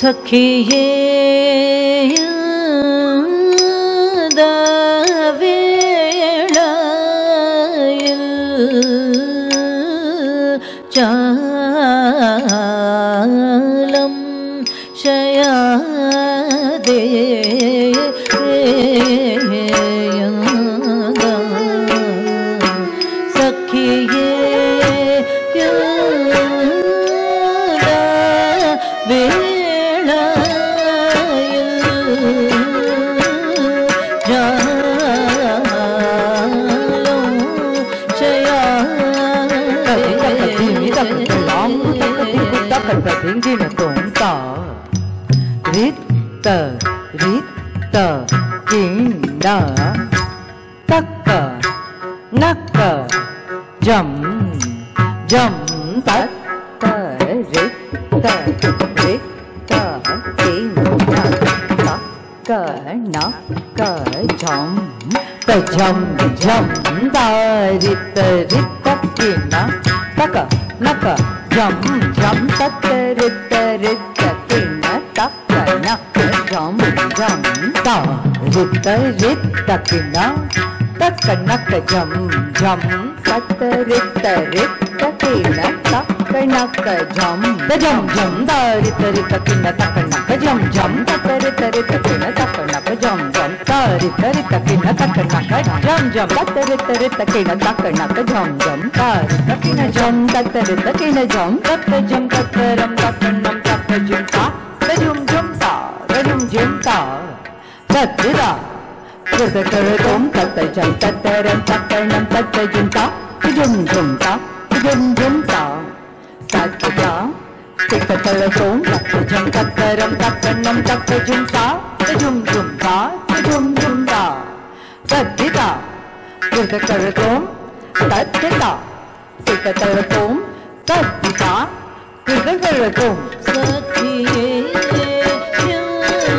ಸಖಿಯೇ ಚಾಲಂ ಶಯಾದೆ ಸಖಿಯೇ Dingina tonta ritta ritta kinda takka nakka jam jam tatta ritta ritta kinda takka nakka jam ta jam jam ta ritta ritta kinda takka nakka jam jam tatta ritta ritta kinda takka nakka jam jam ta ritta ritta kinda takka nakka jam jam tatta ritta ritta kinda takka nakka jam ta jam jam ta ritta ritta kinda takka nakka jam jam tatta ritta ritta kinda takka nakka jam jam ta ritta ritta kinda takka nakka jam jam tatta ritta ritta kinda takka nakka jam jam ta ritta kinda jam tatta ritta kinda jam tatta jam tatta ram takka nam takka jum ta jum jum ta jum ta tatta da ritta kara tom tatta jam tatta ram takka nam tatta jum ta jum jum ta jum jum ta tatta da ritta kara tom tatta jam tatta ram takka nam takka jum ta jum jum ta jum jum ta tatta da ritta kara tom tatta da ritta kara tom tatta da ritta kara tom ಸಖಿಯೇ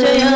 Jaya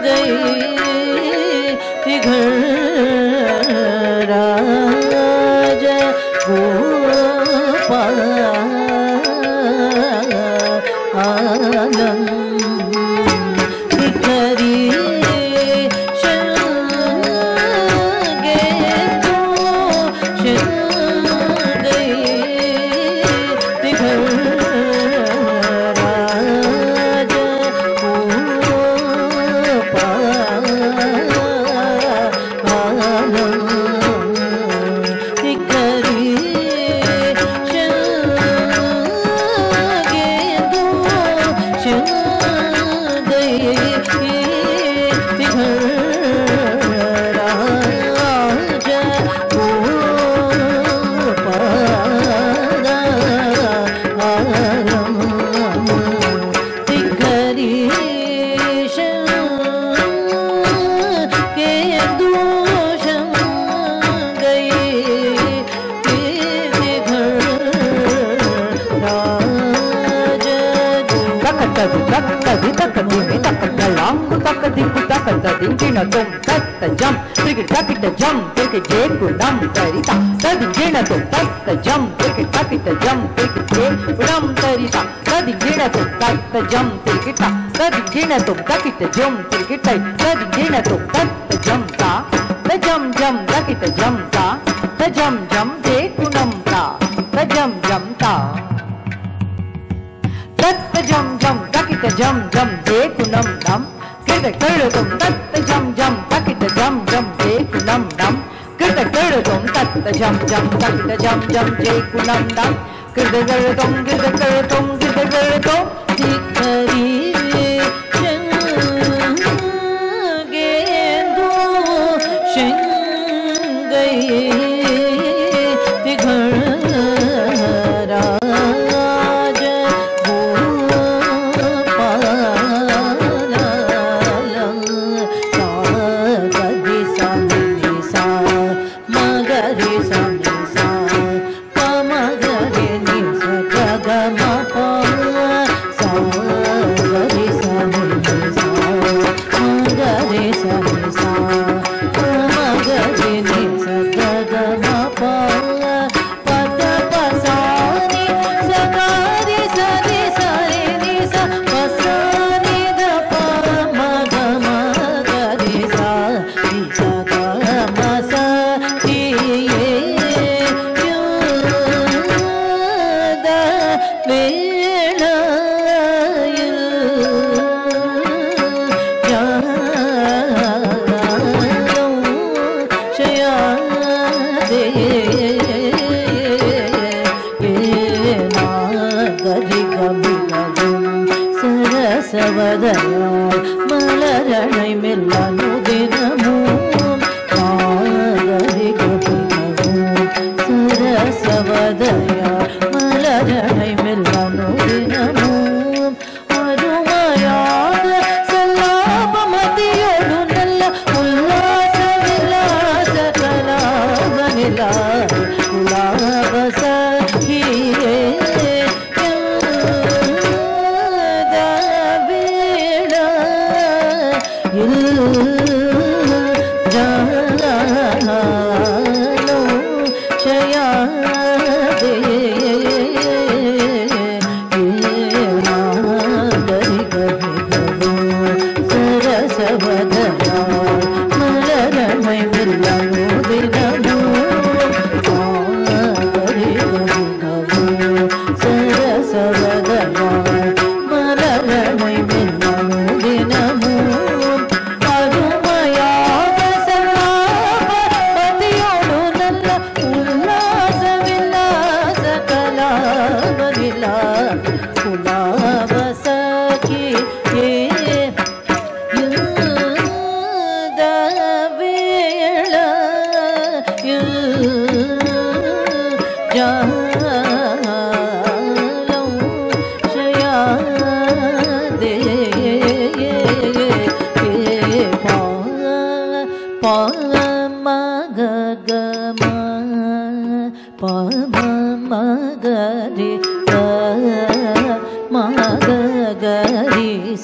गई घर राज गोपाल भिखारी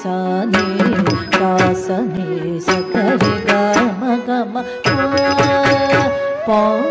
सा नी सा रे गा म ग म Mile,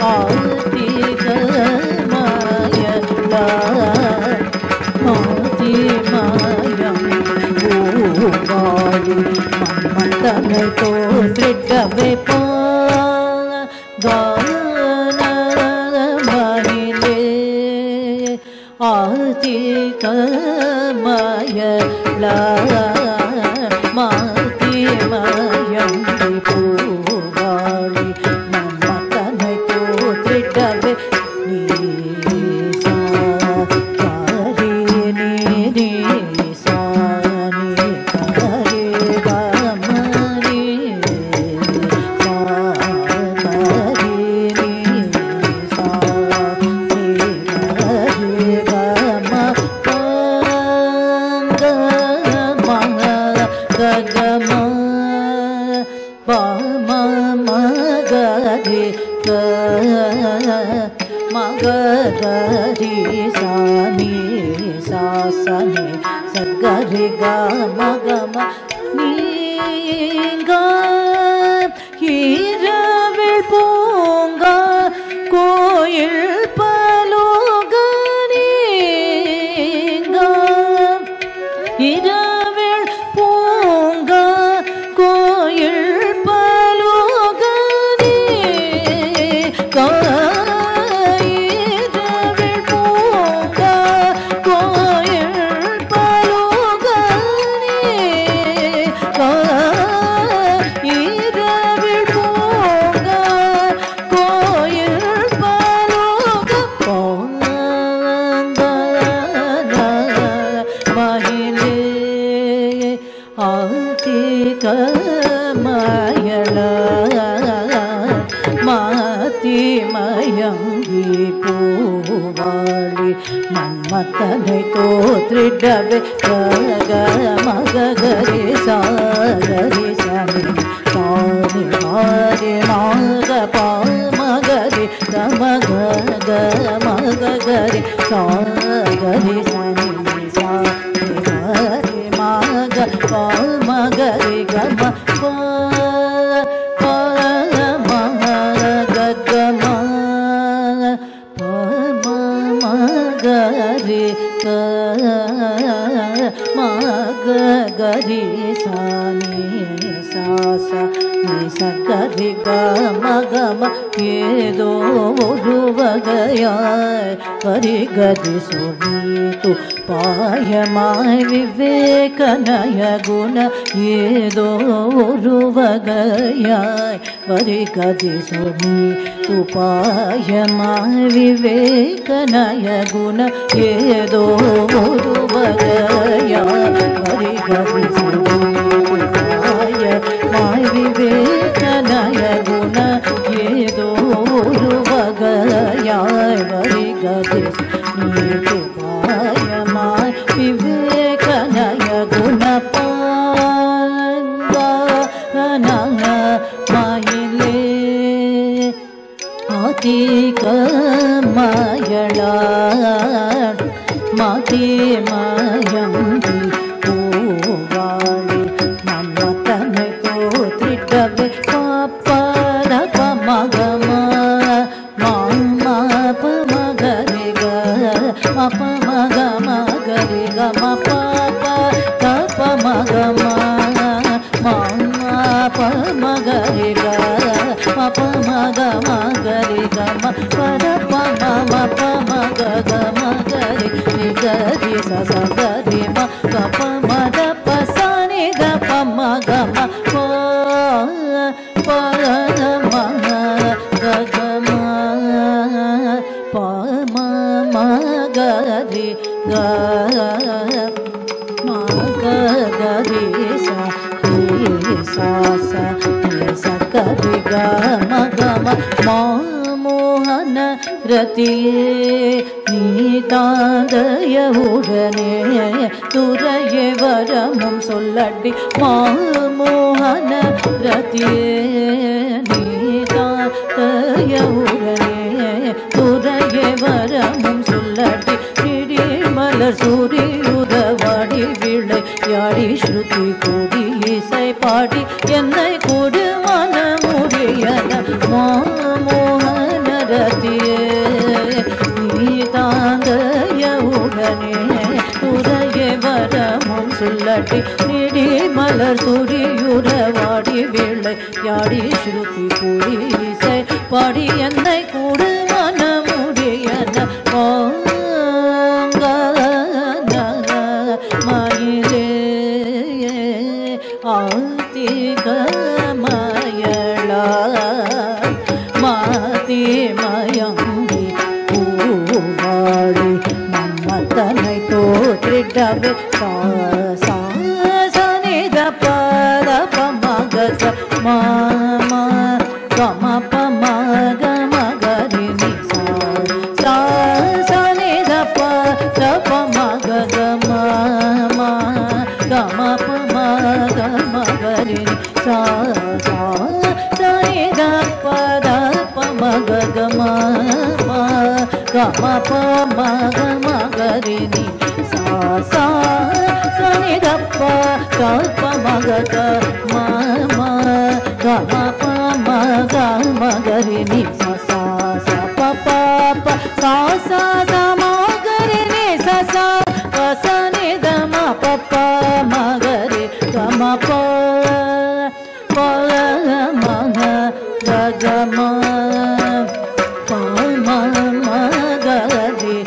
Aarti மன்மதனை தோன்றிடவே கானமயிலே ஆதிக மயள மாதிமயங்கி பூவாளி மன்மதனை தோன்றிடவே மகரி சானி சாசனி சகரி கம நீங்க இரவில் பூங்க கோயில் பலோகனீங்க இரவில் பூங்க கோயில் பலோகனீ மயள மாதிமயங்கி பூவாளி மன்மதனை தோன்றிடவே மகரி சாகரி சனி சாரி மாரி மாக பாமகரி கமக மகரி சாகரி சனி சாரி மாக பாமகரி கம மகரி சானி சாசா சகரி கம ஏதோ ஒரு வகையாய் பரிகதி சொன்னித்து பாயமாய் விவேகனய குண ஏதோ ஒரு வகையாய் பரிகதி சொன்னித்து பாயமாய் விவேகனய குண ஏதோ ஒரு வகையாய் பரிகதி சொன்னித்து பாயமாய் விவேகனய குண ஏதோ ஒரு வகையாய் பரிகதி சொன்னித்து பாயமாய் விவேகனய குண மயிலே அதிக மயள மதிமயங்கி பூவாளி மன்மதனை தோன்றிடவே பாப்பத பமகம மாமா பமகரி மகரி கம பமகம மாமா பமகரி மகரி கம பர பம பமகரி நிகரி சசகரி ம கப மத பசனி த பமகம பரம ககம பம மகரி மகரி சகரி கம மோகன ரதியே நீதாந்தயவுடனே துறையே வரமும் சொல்லடி மோகன ரதியே நீதாந்தயவுடனே துறையே வரமும் சொல்லடி மலர் சூரியுதவாடி விளையாடி ஸ்ருதி கூடி இசை பாடி என்னை கூடு மனமுடியன மோகன ரதியே நீதாந்தயவுடனே துறையே வரமும் சொல்லட்டி நிடி மலர் சுரியுறவாடி விளையாடி ஸ்ருதி கூடி இசை பாடி என்னை கூடு மனமுடியன மயிலே ஆத்திகமயளா மாதி மயங்கி பூவாடி நம்மத்தனை தோற்றிடவே சாசனித பத பமக மாமா கம பமக மகரினி சாசனித பத பமக மாமா கம பமக மகரினி சாசனித பத பமக மாமா கம பமக மகரினி சா சனிதப்ப கல்ப மகத மாமா கம பமக மகரினி சா பப்ப சா மகரினி சா சனித ம பப்ப மகரி கம ப மக கஜம மகரி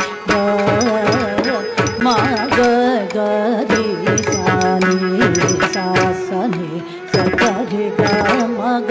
மகரி சானி சாசனி சகரி மக